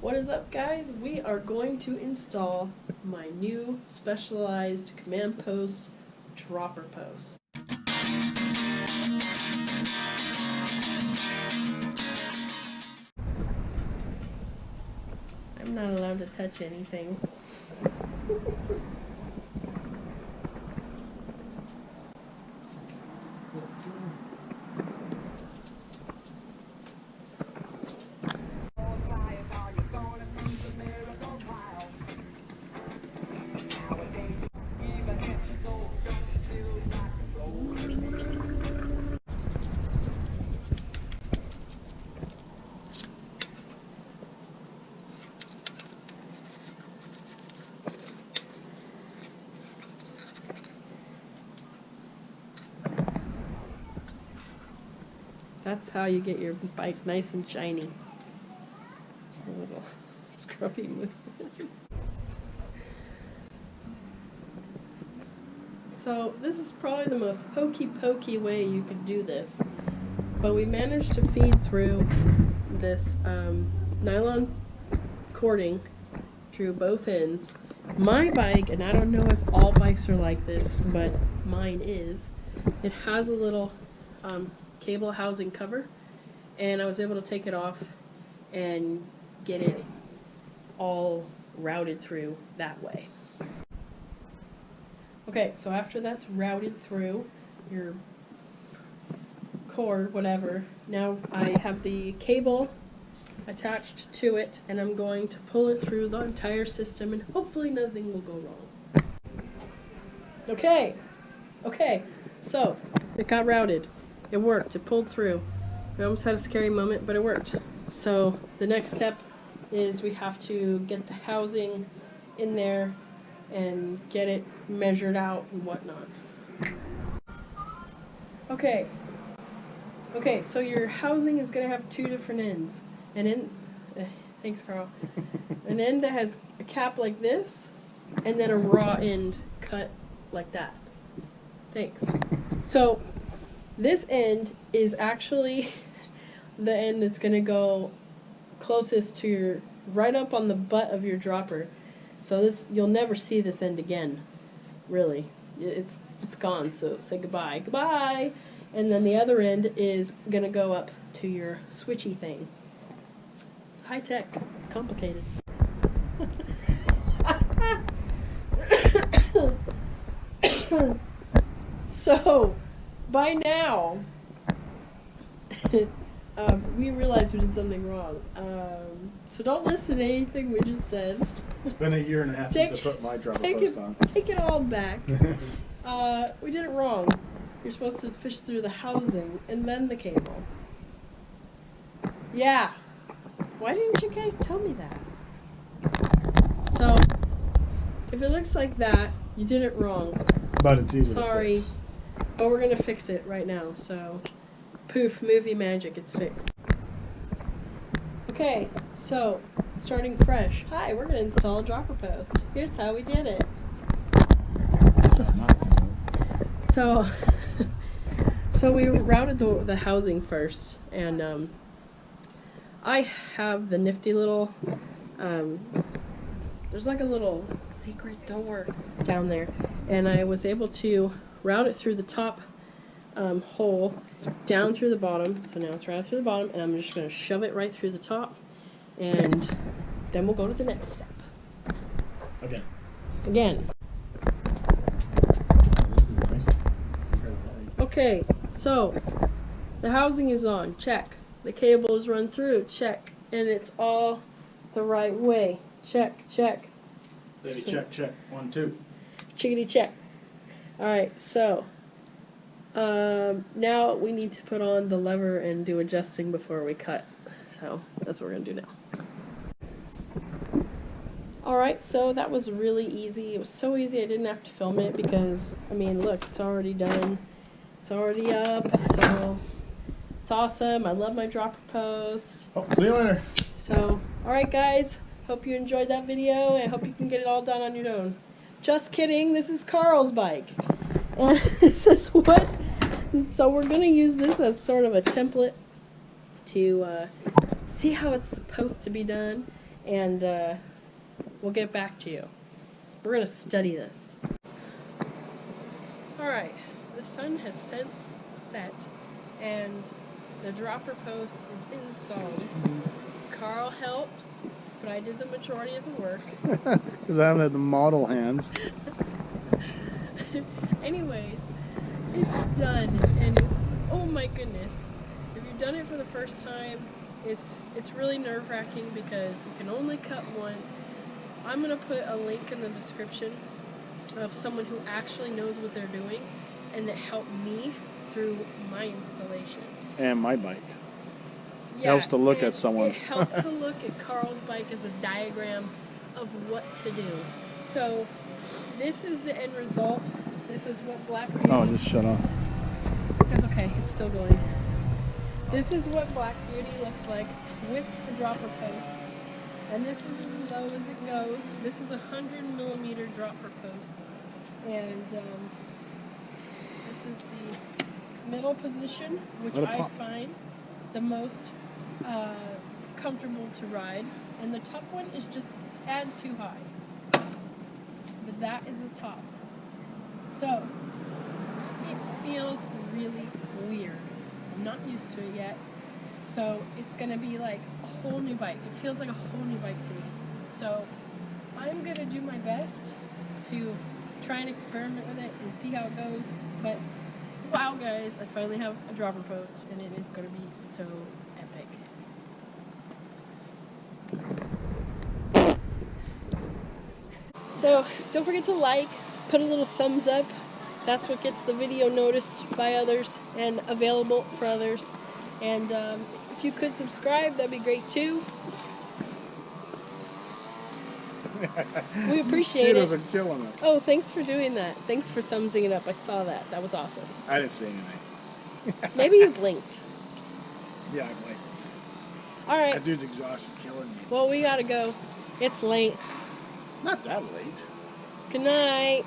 What is up, guys? We are going to install my new specialized command post dropper post. I'm not allowed to touch anything. That's how you get your bike nice and shiny. A little scrubby movement. So this is probably the most hokey-pokey way you could do this, but we managed to feed through this nylon cording through both ends. My bike, and I don't know if all bikes are like this, but mine is, it has a little cable housing cover, and I was able to take it off and get it all routed through that way. Okay, so after that's routed through your cord, whatever, now I have the cable attached to it, and I'm going to pull it through the entire system, and hopefully nothing will go wrong. Okay, so it got routed. It worked. It pulled through. We almost had a scary moment, but it worked. So the next step is we have to get the housing in there and get it measured out and whatnot. Okay, so your housing is going to have two different ends. Thanks, Carl. An end that has a cap like this, and then a raw end cut like that. Thanks. So this end is actually the end that's going to go closest to your, right up on the butt of your dropper. So this, you'll never see this end again, really. It's gone, so say goodbye. Goodbye! And then the other end is going to go up to your switchy thing. High tech. It's complicated. So, by now, we realized we did something wrong. So don't listen to anything we just said. It's been a year and a half since I put my dropper post on. Take it all back. We did it wrong. You're supposed to fish through the housing and then the cable. Yeah. Why didn't you guys tell me that? So, if it looks like that, you did it wrong. But it's easy Sorry. to fix. But we're going to fix it right now, so poof, movie magic, it's fixed. Okay, so starting fresh. Hi, we're going to install a dropper post. Here's how we did it. So we routed the housing first, and I have the nifty little, there's like a little secret door down there, and I was able to route it through the top hole down through the bottom. So now it's routed through the bottom, and I'm just going to shove it right through the top, and then we'll go to the next step. Again. This is nice. Okay, so the housing is on, check. The cable is run through, check. And it's all the right way, check, check. Baby, check, check. 1, 2. Chickadee check. Alright, so now we need to put on the lever and do adjusting before we cut. So that's what we're going to do now. Alright, so that was really easy. It was so easy I didn't have to film it because, I mean, look, it's already done. It's already up, so it's awesome. I love my dropper post. Oh, see you later. So, alright guys, hope you enjoyed that video, and I hope you can get it all done on your own. Just kidding, this is Carl's bike. And this is what, so we're going to use this as sort of a template to see how it's supposed to be done. and we'll get back to you. We're going to study this. Alright, the sun has since set, and the dropper post is installed. Carl helped, but I did the majority of the work. Because I haven't had the model hands. Anyways, it's done, and oh my goodness, if you've done it for the first time, it's really nerve-wracking because you can only cut once. I'm going to put a link in the description of someone who actually knows what they're doing and that helped me through my installation. And my bike. Yeah, Helps to look at someone's. It helped to look at Carl's bike as a diagram of what to do. So this is the end result. This is what Black Beauty... Oh, just shut off. That's okay, it's still going. This is what Black Beauty looks like with the dropper post. And this is as low as it goes. This is a 100mm dropper post. And this is the middle position, which I find the most comfortable to ride. And the top one is just a tad too high. But that is the top. So, it feels really weird. I'm not used to it yet. So, it's going to be like a whole new bike. It feels like a whole new bike to me. So, I'm going to do my best to try and experiment with it and see how it goes. But, wow guys, I finally have a dropper post and it is going to be so epic. So, don't forget to like, put a little thumbs up. That's what gets the video noticed by others and available for others. And if you could subscribe, that'd be great too. We appreciate it. Mosquitoes are killing it. Oh, thanks for doing that. Thanks for thumbsing it up. I saw that. That was awesome. I didn't see anything. Maybe you blinked. Yeah, I blinked. All right. That dude's exhaust is killing me. Well, we gotta go. It's late. Not that late. Good night.